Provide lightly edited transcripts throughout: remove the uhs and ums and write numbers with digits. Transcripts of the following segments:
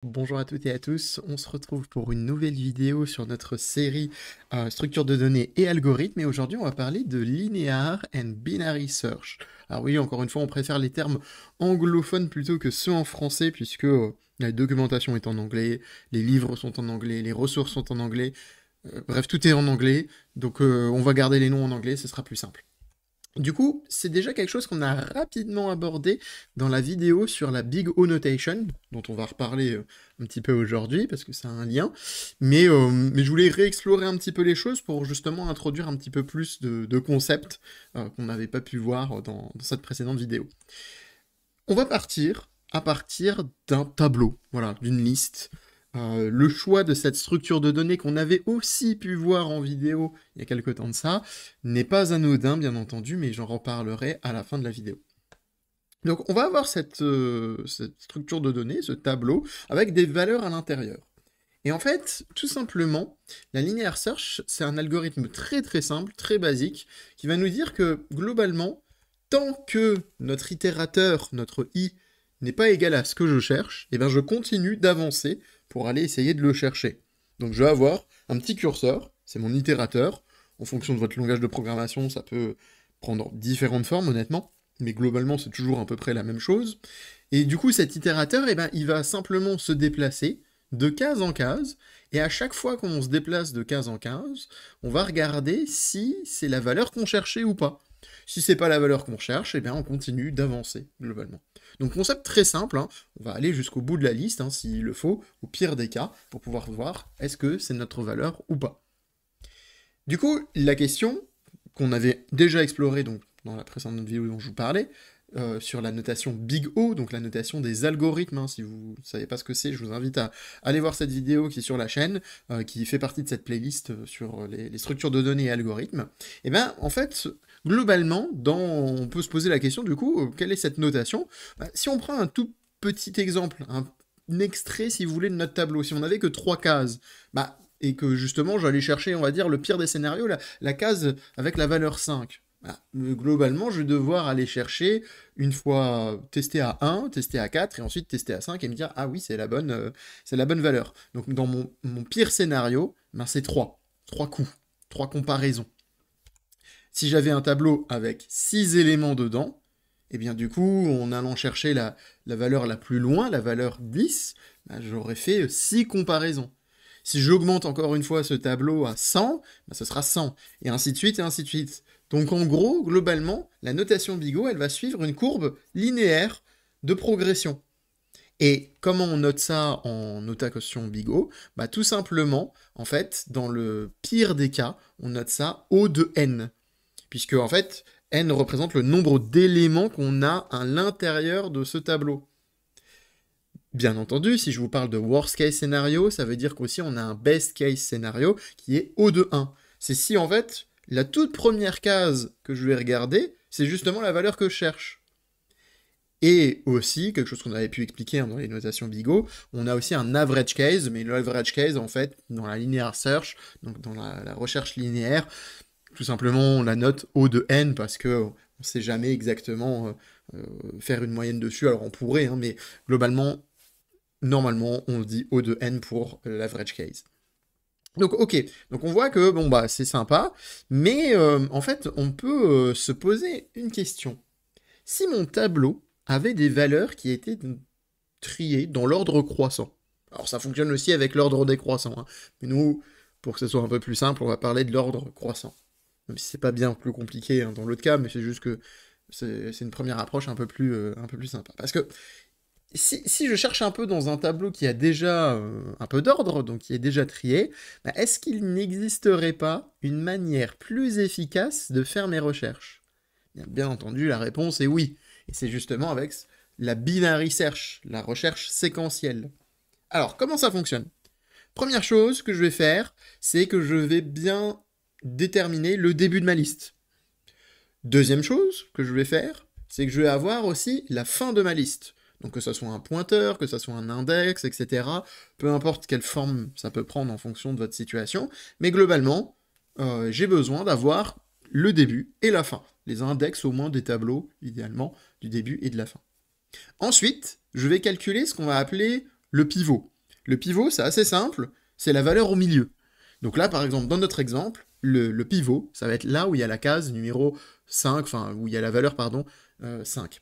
Bonjour à toutes et à tous, on se retrouve pour une nouvelle vidéo sur notre série structure de données et algorithmes, et aujourd'hui on va parler de Linear and Binary Search. Alors oui, encore une fois, on préfère les termes anglophones plutôt que ceux en français, puisque la documentation est en anglais, les livres sont en anglais, les ressources sont en anglais, bref, tout est en anglais, donc on va garder les noms en anglais, ce sera plus simple. Du coup, c'est déjà quelque chose qu'on a rapidement abordé dans la vidéo sur la Big O Notation, dont on va reparler un petit peu aujourd'hui, parce que c'est un lien. Mais je voulais réexplorer un petit peu les choses pour justement introduire un petit peu plus de concepts qu'on n'avait pas pu voir dans cette précédente vidéo. On va partir à partir d'un tableau, voilà, d'une liste. Le choix de cette structure de données qu'on avait aussi pu voir en vidéo il y a quelques temps de ça n'est pas anodin, bien entendu, mais j'en reparlerai à la fin de la vidéo. Donc on va avoir cette structure de données, ce tableau, avec des valeurs à l'intérieur. Et en fait, tout simplement, la linear search, c'est un algorithme très très simple, très basique, qui va nous dire que globalement, tant que notre itérateur, notre i, n'est pas égal à ce que je cherche, eh bien je continue d'avancer pour aller essayer de le chercher. Donc je vais avoir un petit curseur, c'est mon itérateur. En fonction de votre langage de programmation, ça peut prendre différentes formes, honnêtement, mais globalement c'est toujours à peu près la même chose. Et du coup, cet itérateur, eh ben, il va simplement se déplacer de case en case, et à chaque fois qu'on se déplace de case en case, on va regarder si c'est la valeur qu'on cherchait ou pas. Si c'est pas la valeur qu'on cherche, eh bien on continue d'avancer, globalement. Donc concept très simple, hein. On va aller jusqu'au bout de la liste, hein, s'il le faut, au pire des cas, pour pouvoir voir est-ce que c'est notre valeur ou pas. Du coup, la question qu'on avait déjà explorée donc, dans la précédente vidéo dont je vous parlais, sur la notation Big O, donc la notation des algorithmes. Hein, si vous ne savez pas ce que c'est, je vous invite à aller voir cette vidéo qui est sur la chaîne, qui fait partie de cette playlist sur les structures de données et algorithmes. Et bien, en fait, globalement, on peut se poser la question, du coup, quelle est cette notation? Si on prend un tout petit exemple, un extrait, si vous voulez, de notre tableau, si on n'avait que 3 cases, et que justement, j'allais chercher, on va dire, le pire des scénarios, la case avec la valeur 5. Globalement, je vais devoir aller chercher, une fois tester à 1, tester à 4, et ensuite tester à 5, et me dire, ah oui, c'est la bonne valeur. Donc dans mon pire scénario, c'est 3. 3 coups, 3 comparaisons. Si j'avais un tableau avec 6 éléments dedans, et bien du coup, en allant chercher la valeur la plus loin, la valeur 10, j'aurais fait 6 comparaisons. Si j'augmente encore une fois ce tableau à 100, ce sera 100, et ainsi de suite, et ainsi de suite. Donc en gros, globalement, la notation Bigot, elle va suivre une courbe linéaire de progression. Et comment on note ça en notation Bigot? Tout simplement, en fait, dans le pire des cas, on note ça O de n. Puisque, en fait, n représente le nombre d'éléments qu'on a à l'intérieur de ce tableau. Bien entendu, si je vous parle de worst case scénario, ça veut dire qu'aussi on a un best case scénario qui est O de 1. C'est si en fait, la toute première case que je vais regarder, c'est justement la valeur que je cherche. Et aussi, quelque chose qu'on avait pu expliquer dans les notations Bigot, on a aussi un average case, mais l'average case, en fait, dans la linear search, donc dans la recherche linéaire, tout simplement on la note O de n parce que on ne sait jamais exactement faire une moyenne dessus, alors on pourrait, hein, mais globalement, normalement, on dit O de n pour l'average case. Donc ok, donc on voit que bon c'est sympa, mais en fait on peut se poser une question. Si mon tableau avait des valeurs qui étaient triées dans l'ordre croissant, alors ça fonctionne aussi avec l'ordre décroissant, hein, mais nous, pour que ce soit un peu plus simple, on va parler de l'ordre croissant. Même si c'est pas bien plus compliqué hein, dans l'autre cas, mais c'est juste que c'est une première approche un peu plus sympa. Parce que si je cherche un peu dans un tableau qui a déjà un peu d'ordre, donc qui est déjà trié, est-ce qu'il n'existerait pas une manière plus efficace de faire mes recherches? Bien entendu, la réponse est oui. Et c'est justement avec la binary search, la recherche séquentielle. Alors, comment ça fonctionne? Première chose que je vais faire, c'est que je vais bien déterminer le début de ma liste. Deuxième chose que je vais faire, c'est que je vais avoir aussi la fin de ma liste. Donc que ce soit un pointeur, que ce soit un index, etc. Peu importe quelle forme ça peut prendre en fonction de votre situation. Mais globalement, j'ai besoin d'avoir le début et la fin. Les index au moins des tableaux, idéalement, du début et de la fin. Ensuite, je vais calculer ce qu'on va appeler le pivot. Le pivot, c'est assez simple, c'est la valeur au milieu. Donc là, par exemple, dans notre exemple, le pivot, ça va être là où il y a la case numéro 5, enfin, où il y a la valeur, pardon, 5.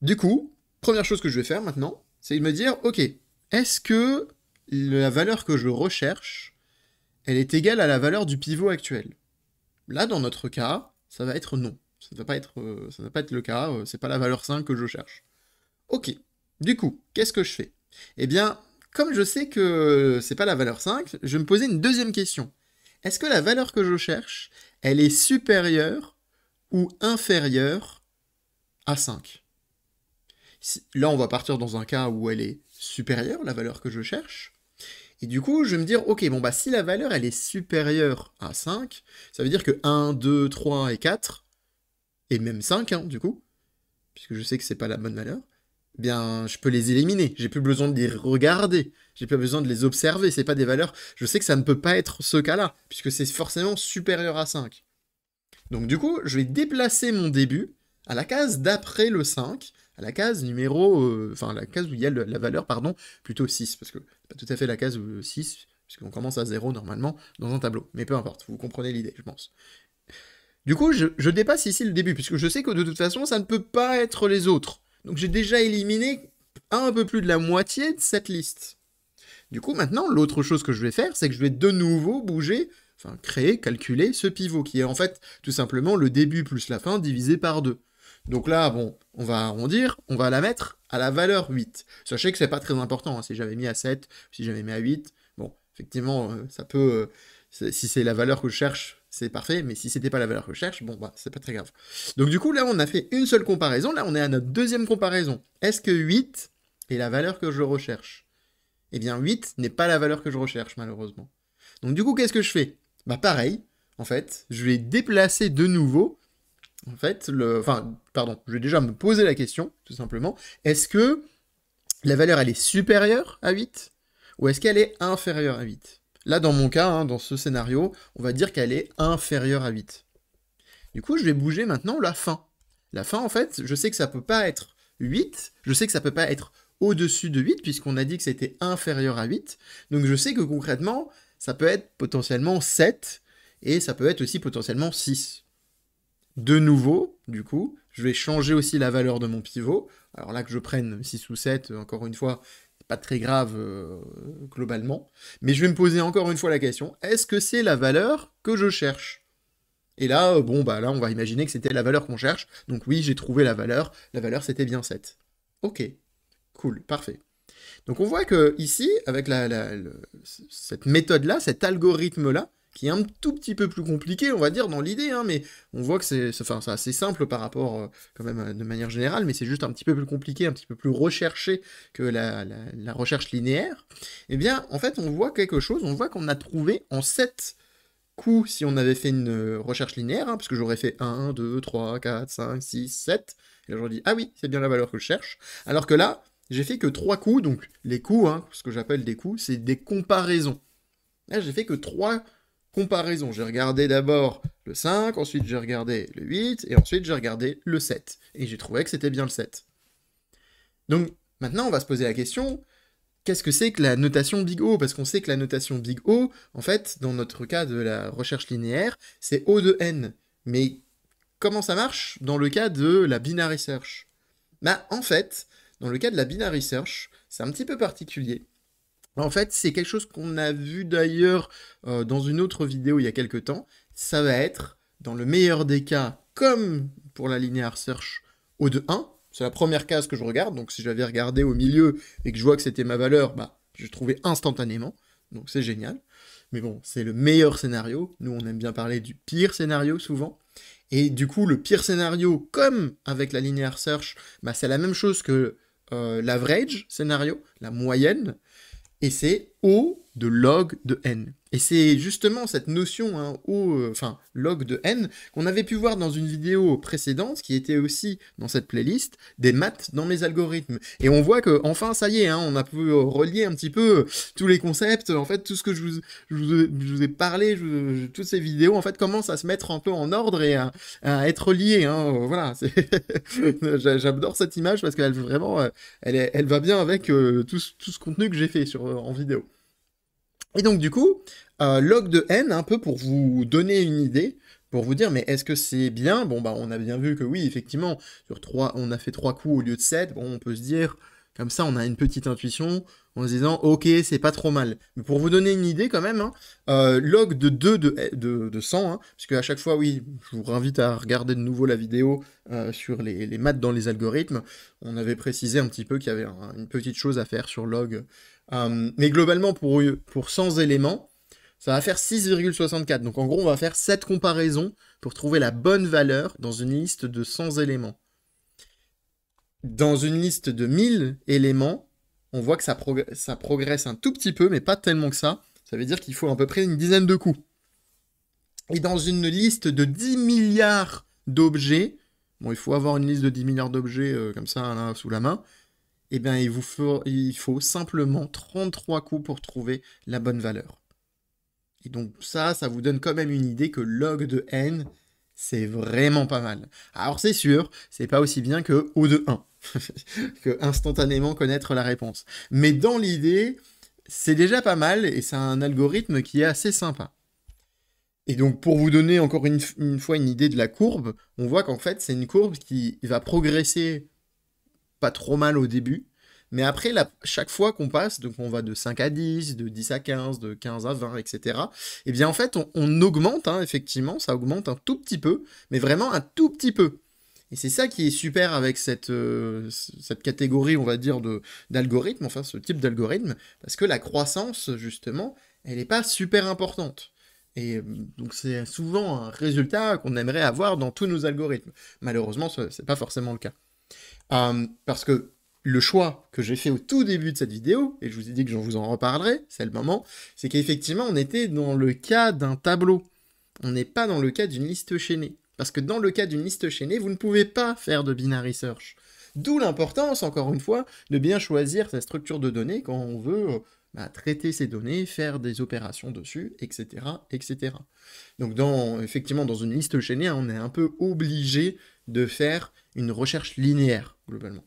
Du coup, première chose que je vais faire maintenant, c'est de me dire, ok, est-ce que la valeur que je recherche, elle est égale à la valeur du pivot actuel? Là, dans notre cas, ça va être non. Ça ne va pas être le cas, c'est pas la valeur 5 que je cherche. Ok, du coup, qu'est-ce que je fais? Eh bien, comme je sais que c'est pas la valeur 5, je vais me poser une deuxième question. Est-ce que la valeur que je cherche, elle est supérieure ou inférieure à 5? Là, on va partir dans un cas où elle est supérieure, la valeur que je cherche. Et du coup, je vais me dire, ok, bon, bah, si la valeur, elle est supérieure à 5, ça veut dire que 1, 2, 3 et 4, et même 5, hein, du coup, puisque je sais que c'est pas la bonne valeur, eh bien, je peux les éliminer. J'ai plus besoin de les regarder. J'ai pas besoin de les observer. C'est pas des valeurs. Je sais que ça ne peut pas être ce cas-là, puisque c'est forcément supérieur à 5. Donc, du coup, je vais déplacer mon début à la case d'après le 5, à la case numéro. Enfin, la case où il y a la valeur, pardon, plutôt 6, parce que c'est pas tout à fait la case 6, puisqu'on commence à 0 normalement dans un tableau. Mais peu importe, vous comprenez l'idée, je pense. Du coup, je dépasse ici le début, puisque je sais que de toute façon, ça ne peut pas être les autres. Donc j'ai déjà éliminé un peu plus de la moitié de cette liste. Du coup, maintenant, l'autre chose que je vais faire, c'est que je vais de nouveau bouger, enfin créer, calculer ce pivot, qui est en fait tout simplement le début plus la fin divisé par 2. Donc là, bon, on va arrondir, on va la mettre à la valeur 8. Sachez que c'est pas très important, hein, si j'avais mis à 7, si j'avais mis à 8, bon, effectivement, ça peut... si c'est la valeur que je cherche, c'est parfait, mais si c'était pas la valeur que je cherche, bon, bah, c'est pas très grave. Donc du coup, là, on a fait une seule comparaison, là, on est à notre deuxième comparaison. Est-ce que 8 est la valeur que je recherche? Eh bien, 8 n'est pas la valeur que je recherche, malheureusement. Donc du coup, qu'est-ce que je fais? Bah pareil, en fait, je vais déplacer de nouveau, en fait, je vais déjà me poser la question, tout simplement, est-ce que la valeur, elle est supérieure à 8 ou est-ce qu'elle est inférieure à 8? Là, dans mon cas, hein, dans ce scénario, on va dire qu'elle est inférieure à 8. Du coup, je vais bouger maintenant la fin. La fin, en fait, je sais que ça peut pas être 8, je sais que ça peut pas être au-dessus de 8, puisqu'on a dit que c'était inférieur à 8. Donc je sais que concrètement, ça peut être potentiellement 7, et ça peut être aussi potentiellement 6. De nouveau, du coup, je vais changer aussi la valeur de mon pivot. Alors là, que je prenne 6 ou 7, encore une fois, c'est pas très grave globalement. Mais je vais me poser encore une fois la question, est-ce que c'est la valeur que je cherche? Et là, bon, bah là, on va imaginer que c'était la valeur qu'on cherche. Donc oui, j'ai trouvé la valeur. La valeur, c'était bien 7. Ok, cool, parfait. Donc on voit que ici, avec cette méthode-là, cet algorithme-là, qui est un tout petit peu plus compliqué, on va dire, dans l'idée, hein, mais on voit que c'est assez simple par rapport, quand même, de manière générale, mais c'est juste un petit peu plus compliqué, un petit peu plus recherché que la recherche linéaire. Eh bien, en fait, on voit quelque chose, on voit qu'on a trouvé en 7 coups, si on avait fait une recherche linéaire, hein, parce que j'aurais fait 1, 2, 3, 4, 5, 6, 7, et là j'aurais dit, ah oui, c'est bien la valeur que je cherche, alors que là, j'ai fait que 3 coups, donc les coups, hein, ce que j'appelle des coups, c'est des comparaisons. Là, j'ai fait que 3 comparaisons. J'ai regardé d'abord le 5, ensuite j'ai regardé le 8, et ensuite j'ai regardé le 7. Et j'ai trouvé que c'était bien le 7. Donc, maintenant, on va se poser la question, qu'est-ce que c'est que la notation Big O? Parce qu'on sait que la notation Big O, en fait, dans notre cas de la recherche linéaire, c'est O de n. Mais comment ça marche dans le cas de la binary search? Bah, en fait, dans le cas de la binary search, c'est un petit peu particulier. En fait, c'est quelque chose qu'on a vu d'ailleurs dans une autre vidéo il y a quelques temps. Ça va être, dans le meilleur des cas, comme pour la linear search, O de 1. C'est la première case que je regarde, donc si j'avais regardé au milieu et que je vois que c'était ma valeur, bah, je trouvais instantanément, donc c'est génial. Mais bon, c'est le meilleur scénario. Nous, on aime bien parler du pire scénario souvent. Et du coup, le pire scénario, comme avec la linear search, bah, c'est la même chose que l'average scénario, la moyenne, et c'est O de log de n. Et c'est justement cette notion, hein, enfin, log de n, qu'on avait pu voir dans une vidéo précédente, qui était aussi dans cette playlist, des maths dans mes algorithmes. Et on voit que, enfin, ça y est, hein, on a pu relier un petit peu tous les concepts, en fait, tout ce que je vous ai parlé, toutes ces vidéos, en fait, commencent à se mettre un peu en ordre et à être liées, hein, voilà. J'adore cette image parce qu'elle vraiment, elle va bien avec tout ce contenu que j'ai fait en vidéo. Et donc du coup, log de n, un peu pour vous donner une idée, pour vous dire, mais est-ce que c'est bien? Bon, bah on a bien vu que oui, effectivement, sur 3, on a fait 3 coups au lieu de 7, bon, on peut se dire, comme ça, on a une petite intuition, en se disant, ok, c'est pas trop mal. Mais pour vous donner une idée quand même, hein, log de 2 de 100, hein, parce qu'à chaque fois, oui, je vous invite à regarder de nouveau la vidéo sur les maths dans les algorithmes, on avait précisé un petit peu qu'il y avait une petite chose à faire sur log. Mais globalement, pour 100 éléments, ça va faire 6,64. Donc en gros, on va faire 7 comparaisons pour trouver la bonne valeur dans une liste de 100 éléments. Dans une liste de 1000 éléments, on voit que ça progresse un tout petit peu, mais pas tellement que ça. Ça veut dire qu'il faut à peu près une dizaine de coups. Et dans une liste de 10 milliards d'objets, bon, il faut avoir une liste de 10 milliards d'objets comme ça là, sous la main, eh bien, il faut simplement 33 coups pour trouver la bonne valeur. Et donc ça vous donne quand même une idée que log de n, c'est vraiment pas mal. Alors c'est sûr, c'est pas aussi bien que O de 1, que instantanément connaître la réponse. Mais dans l'idée, c'est déjà pas mal, et c'est un algorithme qui est assez sympa. Et donc pour vous donner encore une fois une idée de la courbe, on voit qu'en fait c'est une courbe qui va progresser pas trop mal au début, mais après, chaque fois qu'on passe, donc on va de 5 à 10, de 10 à 15, de 15 à 20, etc., et bien en fait, on augmente, hein, effectivement, ça augmente un tout petit peu, mais vraiment un tout petit peu. Et c'est ça qui est super avec cette catégorie, on va dire, d'algorithme, enfin ce type d'algorithme, parce que la croissance, justement, elle n'est pas super importante. Et donc c'est souvent un résultat qu'on aimerait avoir dans tous nos algorithmes. Malheureusement, ce n'est pas forcément le cas. Parce que le choix que j'ai fait au tout début de cette vidéo, et je vous ai dit que je vous en reparlerai, c'est le moment, c'est qu'effectivement on était dans le cas d'un tableau. On n'est pas dans le cas d'une liste chaînée. Parce que dans le cas d'une liste chaînée, vous ne pouvez pas faire de binary search. D'où l'importance, encore une fois, de bien choisir sa structure de données quand on veut traiter ces données, faire des opérations dessus, etc. etc. Donc effectivement, dans une liste chaînée, on est un peu obligé de faire une recherche linéaire, globalement.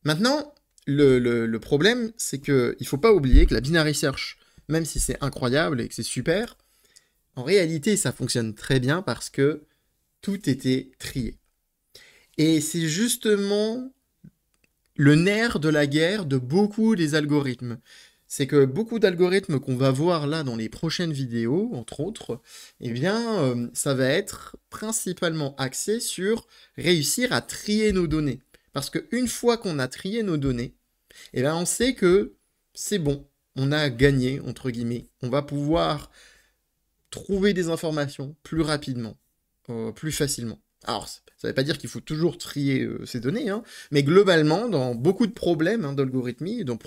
Maintenant, le problème, c'est qu'il ne faut pas oublier que la binary search, même si c'est incroyable et que c'est super, en réalité, ça fonctionne très bien parce que tout était trié. Et c'est justement le nerf de la guerre de beaucoup des algorithmes. C'est que beaucoup d'algorithmes qu'on va voir là dans les prochaines vidéos, entre autres, eh bien, ça va être principalement axé sur réussir à trier nos données. Parce qu'une fois qu'on a trié nos données, eh bien, on sait que c'est bon, on a gagné, entre guillemets. On va pouvoir trouver des informations plus rapidement, plus facilement. Alors, ça ne veut pas dire qu'il faut toujours trier ces données, hein, mais globalement, dans beaucoup de problèmes d'algorithmie, dans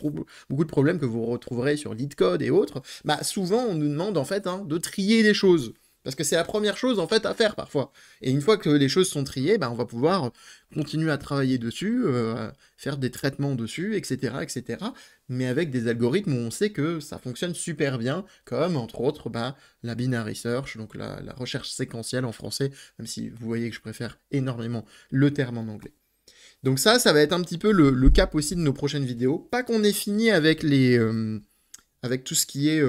beaucoup de problèmes que vous retrouverez sur LeetCode et autres, bah, souvent on nous demande en fait de trier des choses. Parce que c'est la première chose en fait à faire parfois. Et une fois que les choses sont triées, bah, on va pouvoir continuer à travailler dessus, faire des traitements dessus, etc., etc. Mais avec des algorithmes où on sait que ça fonctionne super bien, comme entre autres la binary search, donc la recherche séquentielle en français, même si vous voyez que je préfère énormément le terme en anglais. Donc ça va être un petit peu le cap aussi de nos prochaines vidéos. Pas qu'on ait fini avec avec tout ce qui est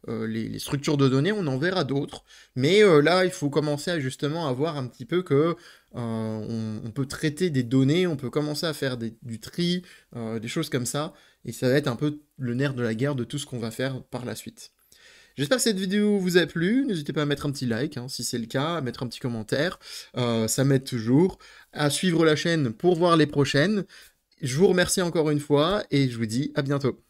les structures de données, on en verra d'autres. Mais là, il faut commencer justement à voir un petit peu que on peut traiter des données, on peut commencer à faire du tri, des choses comme ça. Et ça va être un peu le nerf de la guerre de tout ce qu'on va faire par la suite. J'espère que cette vidéo vous a plu, n'hésitez pas à mettre un petit like, hein, si c'est le cas, à mettre un petit commentaire, ça m'aide toujours, à suivre la chaîne pour voir les prochaines. Je vous remercie encore une fois, et je vous dis à bientôt.